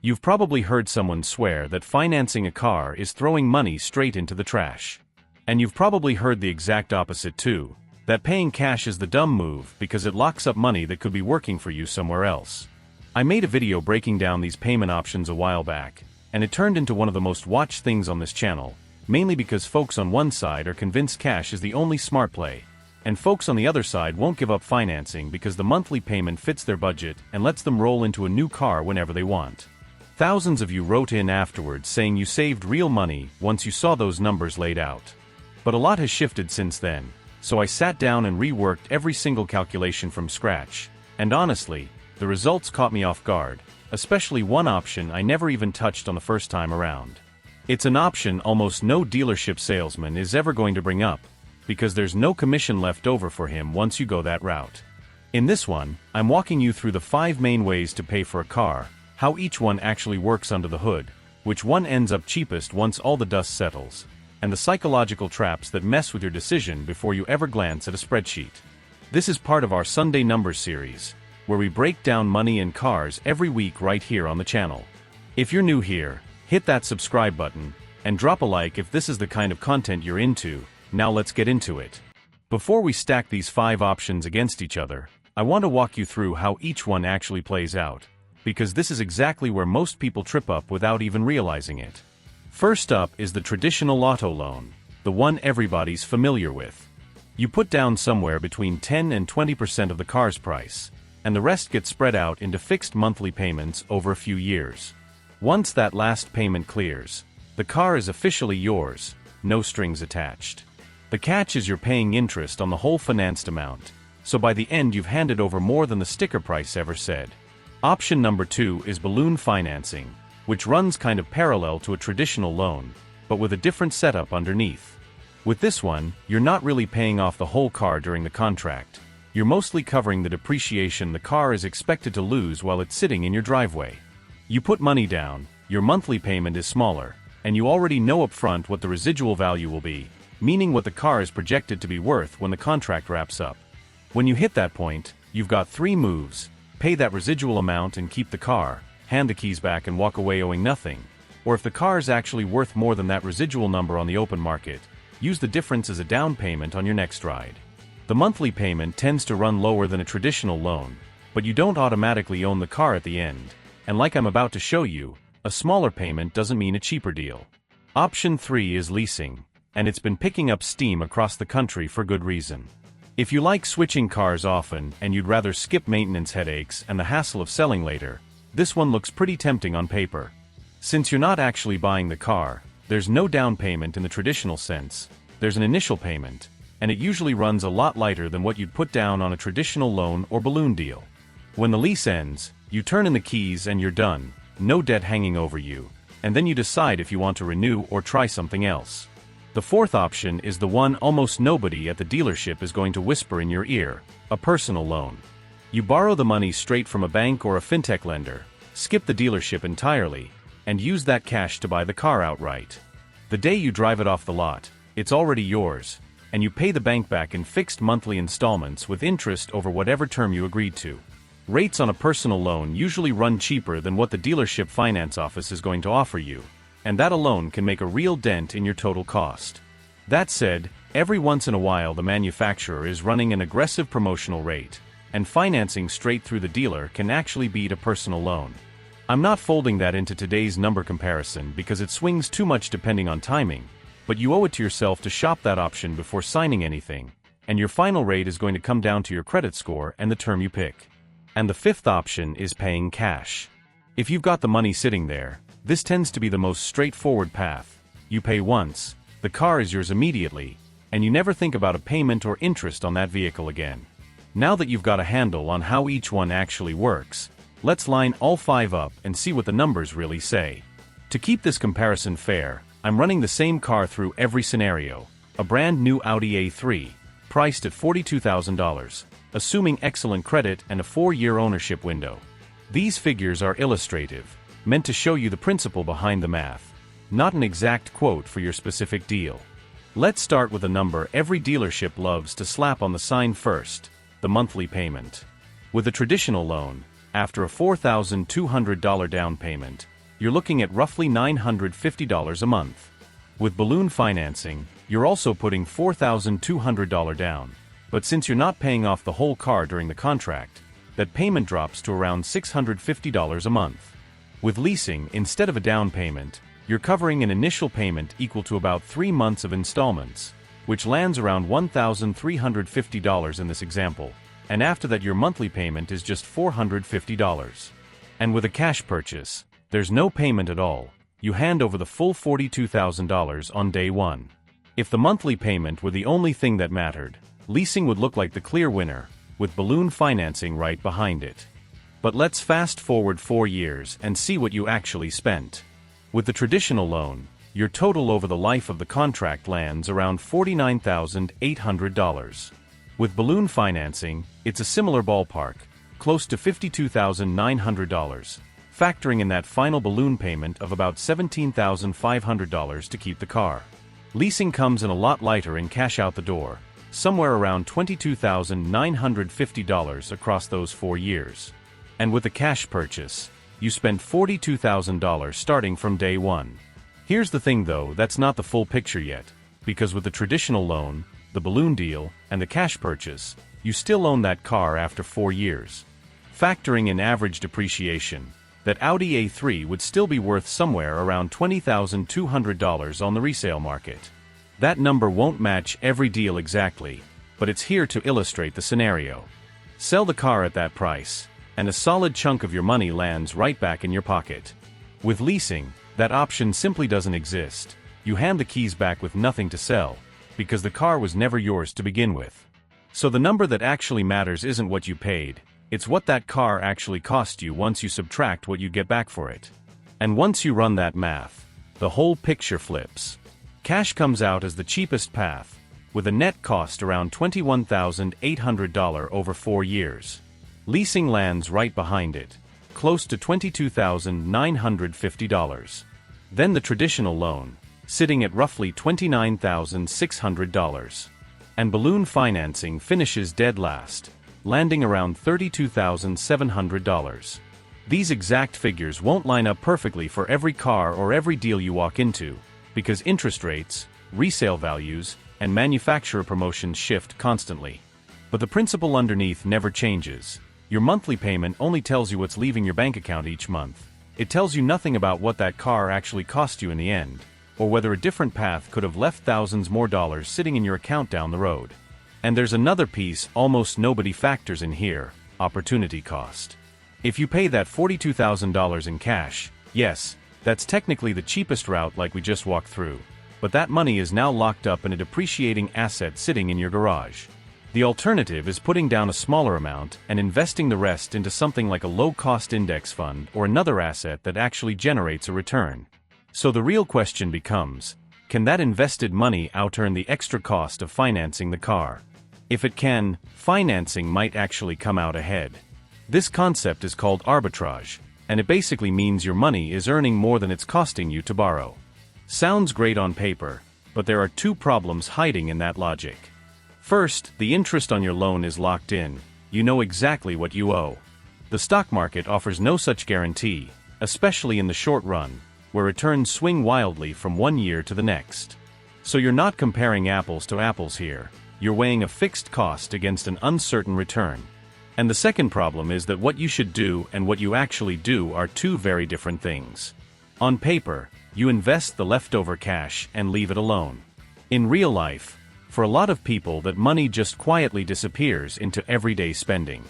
You've probably heard someone swear that financing a car is throwing money straight into the trash. And you've probably heard the exact opposite too, that paying cash is the dumb move because it locks up money that could be working for you somewhere else. I made a video breaking down these payment options a while back, and it turned into one of the most watched things on this channel, mainly because folks on one side are convinced cash is the only smart play, and folks on the other side won't give up financing because the monthly payment fits their budget and lets them roll into a new car whenever they want. Thousands of you wrote in afterwards saying you saved real money once you saw those numbers laid out. But a lot has shifted since then, so I sat down and reworked every single calculation from scratch, and honestly, the results caught me off guard, especially one option I never even touched on the first time around. It's an option almost no dealership salesman is ever going to bring up, because there's no commission left over for him once you go that route. In this one, I'm walking you through the 5 main ways to pay for a car, how each one actually works under the hood, which one ends up cheapest once all the dust settles, and the psychological traps that mess with your decision before you ever glance at a spreadsheet. This is part of our Sunday Numbers series, where we break down money and cars every week right here on the channel. If you're new here, hit that subscribe button, and drop a like if this is the kind of content you're into. Now let's get into it. Before we stack these 5 options against each other, I want to walk you through how each one actually plays out, because this is exactly where most people trip up without even realizing it. First up is the traditional auto loan, the one everybody's familiar with. You put down somewhere between 10 and 20% of the car's price, and the rest gets spread out into fixed monthly payments over a few years. Once that last payment clears, the car is officially yours, no strings attached. The catch is you're paying interest on the whole financed amount, so by the end you've handed over more than the sticker price ever said. Option number 2 is balloon financing, which runs kind of parallel to a traditional loan, but with a different setup underneath. With this one, you're not really paying off the whole car during the contract. You're mostly covering the depreciation the car is expected to lose while it's sitting in your driveway. You put money down, your monthly payment is smaller, and you already know upfront what the residual value will be, meaning what the car is projected to be worth when the contract wraps up. When you hit that point, you've got 3 moves: pay that residual amount and keep the car, hand the keys back and walk away owing nothing, or if the car is actually worth more than that residual number on the open market, use the difference as a down payment on your next ride. The monthly payment tends to run lower than a traditional loan, but you don't automatically own the car at the end, and like I'm about to show you, a smaller payment doesn't mean a cheaper deal. Option 3 is leasing, and it's been picking up steam across the country for good reason. If you like switching cars often and you'd rather skip maintenance headaches and the hassle of selling later, this one looks pretty tempting on paper. Since you're not actually buying the car, there's no down payment in the traditional sense, there's an initial payment, and it usually runs a lot lighter than what you'd put down on a traditional loan or balloon deal. When the lease ends, you turn in the keys and you're done, no debt hanging over you, and then you decide if you want to renew or try something else. The 4th option is the one almost nobody at the dealership is going to whisper in your ear: a personal loan. You borrow the money straight from a bank or a fintech lender, skip the dealership entirely, and use that cash to buy the car outright. The day you drive it off the lot, it's already yours, and you pay the bank back in fixed monthly installments with interest over whatever term you agreed to. Rates on a personal loan usually run cheaper than what the dealership finance office is going to offer you, and that alone can make a real dent in your total cost. That said, every once in a while the manufacturer is running an aggressive promotional rate, and financing straight through the dealer can actually beat a personal loan. I'm not folding that into today's number comparison because it swings too much depending on timing, but you owe it to yourself to shop that option before signing anything, and your final rate is going to come down to your credit score and the term you pick. And the 5th option is paying cash. If you've got the money sitting there, this tends to be the most straightforward path. You pay once, the car is yours immediately, and you never think about a payment or interest on that vehicle again. Now that you've got a handle on how each one actually works, let's line all 5 up and see what the numbers really say. To keep this comparison fair, I'm running the same car through every scenario: a brand new Audi A3, priced at $42,000, assuming excellent credit and a 4-year ownership window. These figures are illustrative, meant to show you the principle behind the math, not an exact quote for your specific deal. Let's start with a number every dealership loves to slap on the sign first: the monthly payment. With a traditional loan, after a $4,200 down payment, you're looking at roughly $950 a month. With balloon financing, you're also putting $4,200 down. But since you're not paying off the whole car during the contract, that payment drops to around $650 a month. With leasing, instead of a down payment, you're covering an initial payment equal to about 3 months of installments, which lands around $1,350 in this example, and after that your monthly payment is just $450. And with a cash purchase, there's no payment at all. You hand over the full $42,000 on day one. If the monthly payment were the only thing that mattered, leasing would look like the clear winner, with balloon financing right behind it. But let's fast forward 4 years and see what you actually spent. With the traditional loan, your total over the life of the contract lands around $49,800. With balloon financing, it's a similar ballpark, close to $52,900, factoring in that final balloon payment of about $17,500 to keep the car. Leasing comes in a lot lighter in cash out the door, somewhere around $22,950 across those 4 years. And with a cash purchase, you spent $42,000 starting from day one. Here's the thing though, that's not the full picture yet, because with the traditional loan, the balloon deal, and the cash purchase, you still own that car after 4 years. Factoring in average depreciation, that Audi A3 would still be worth somewhere around $20,200 on the resale market. That number won't match every deal exactly, but it's here to illustrate the scenario. Sell the car at that price, and a solid chunk of your money lands right back in your pocket. With leasing, that option simply doesn't exist. You hand the keys back with nothing to sell, because the car was never yours to begin with. So the number that actually matters isn't what you paid, it's what that car actually cost you once you subtract what you get back for it. And once you run that math, the whole picture flips. Cash comes out as the cheapest path, with a net cost around $21,800 over 4 years. Leasing lands right behind it, close to $22,950. Then the traditional loan, sitting at roughly $29,600. And balloon financing finishes dead last, landing around $32,700. These exact figures won't line up perfectly for every car or every deal you walk into, because interest rates, resale values, and manufacturer promotions shift constantly. But the principle underneath never changes. Your monthly payment only tells you what's leaving your bank account each month. It tells you nothing about what that car actually cost you in the end, or whether a different path could have left thousands more dollars sitting in your account down the road. And there's another piece almost nobody factors in here: opportunity cost. If you pay that $42,000 in cash, yes, that's technically the cheapest route like we just walked through, but that money is now locked up in a depreciating asset sitting in your garage. The alternative is putting down a smaller amount and investing the rest into something like a low-cost index fund or another asset that actually generates a return. So the real question becomes, can that invested money outearn the extra cost of financing the car? If it can, financing might actually come out ahead. This concept is called arbitrage, and it basically means your money is earning more than it's costing you to borrow. Sounds great on paper, but there are 2 problems hiding in that logic. First, the interest on your loan is locked in. You know exactly what you owe. The stock market offers no such guarantee, especially in the short run, where returns swing wildly from one year to the next. So you're not comparing apples to apples here. You're weighing a fixed cost against an uncertain return. And the second problem is that what you should do and what you actually do are 2 very different things. On paper, you invest the leftover cash and leave it alone. In real life, for a lot of people, that money just quietly disappears into everyday spending.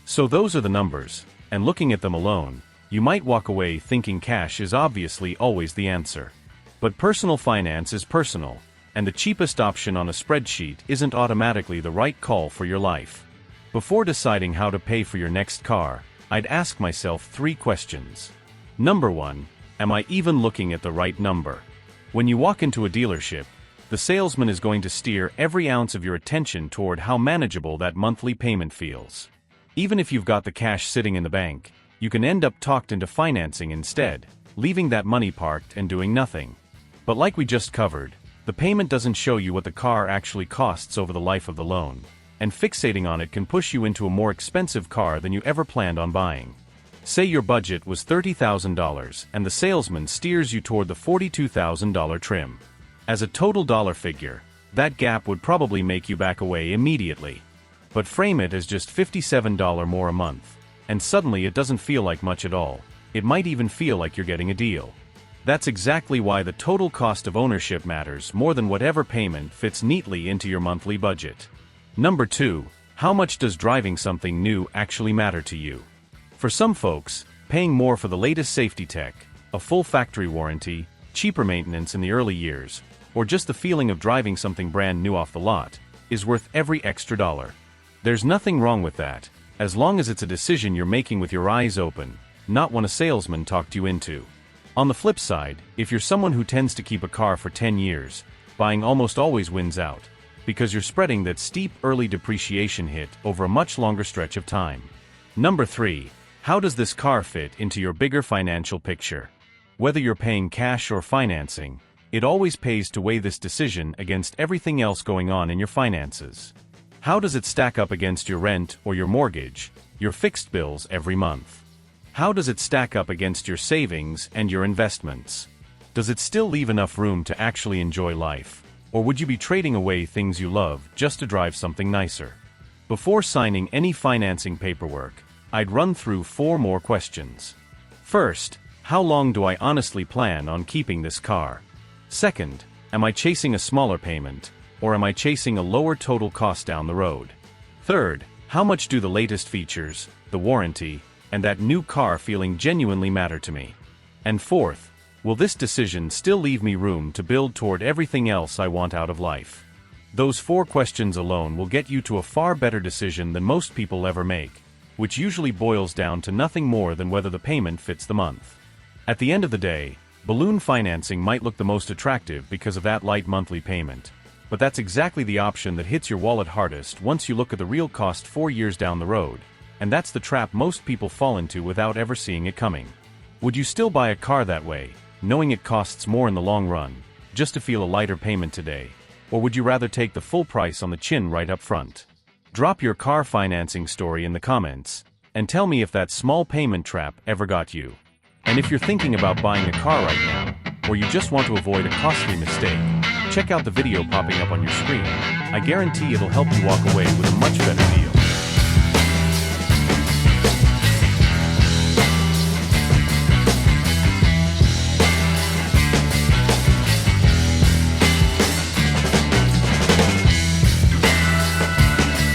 So those are the numbers, and looking at them alone, you might walk away thinking cash is obviously always the answer. But personal finance is personal, and the cheapest option on a spreadsheet isn't automatically the right call for your life. Before deciding how to pay for your next car, I'd ask myself 3 questions. Number 1, am I even looking at the right number? When you walk into a dealership, the salesman is going to steer every ounce of your attention toward how manageable that monthly payment feels. Even if you've got the cash sitting in the bank, you can end up talked into financing instead, leaving that money parked and doing nothing. But like we just covered, the payment doesn't show you what the car actually costs over the life of the loan, and fixating on it can push you into a more expensive car than you ever planned on buying. Say your budget was $30,000 and the salesman steers you toward the $42,000 trim. As a total dollar figure, that gap would probably make you back away immediately. But frame it as just $57 more a month, and suddenly it doesn't feel like much at all. It might even feel like you're getting a deal. That's exactly why the total cost of ownership matters more than whatever payment fits neatly into your monthly budget. Number 2, how much does driving something new actually matter to you? For some folks, paying more for the latest safety tech, a full factory warranty, cheaper maintenance in the early years, or just the feeling of driving something brand new off the lot, is worth every extra dollar. There's nothing wrong with that, as long as it's a decision you're making with your eyes open, not one a salesman talked you into. On the flip side, if you're someone who tends to keep a car for 10 years, buying almost always wins out, because you're spreading that steep early depreciation hit over a much longer stretch of time. Number 3, how does this car fit into your bigger financial picture? Whether you're paying cash or financing, it always pays to weigh this decision against everything else going on in your finances. How does it stack up against your rent or your mortgage, your fixed bills every month? How does it stack up against your savings and your investments? Does it still leave enough room to actually enjoy life, or would you be trading away things you love just to drive something nicer? Before signing any financing paperwork, I'd run through 4 more questions. First, how long do I honestly plan on keeping this car? Second, am I chasing a smaller payment, or am I chasing a lower total cost down the road? Third, how much do the latest features, the warranty, and that new car feeling genuinely matter to me? And fourth, will this decision still leave me room to build toward everything else I want out of life? Those 4 questions alone will get you to a far better decision than most people ever make, which usually boils down to nothing more than whether the payment fits the month. At the end of the day, balloon financing might look the most attractive because of that light monthly payment, but that's exactly the option that hits your wallet hardest once you look at the real cost 4 years down the road, and that's the trap most people fall into without ever seeing it coming. Would you still buy a car that way, knowing it costs more in the long run, just to feel a lighter payment today, or would you rather take the full price on the chin right up front? Drop your car financing story in the comments, and tell me if that small payment trap ever got you. And if you're thinking about buying a car right now, or you just want to avoid a costly mistake, check out the video popping up on your screen. I guarantee it'll help you walk away with a much better deal.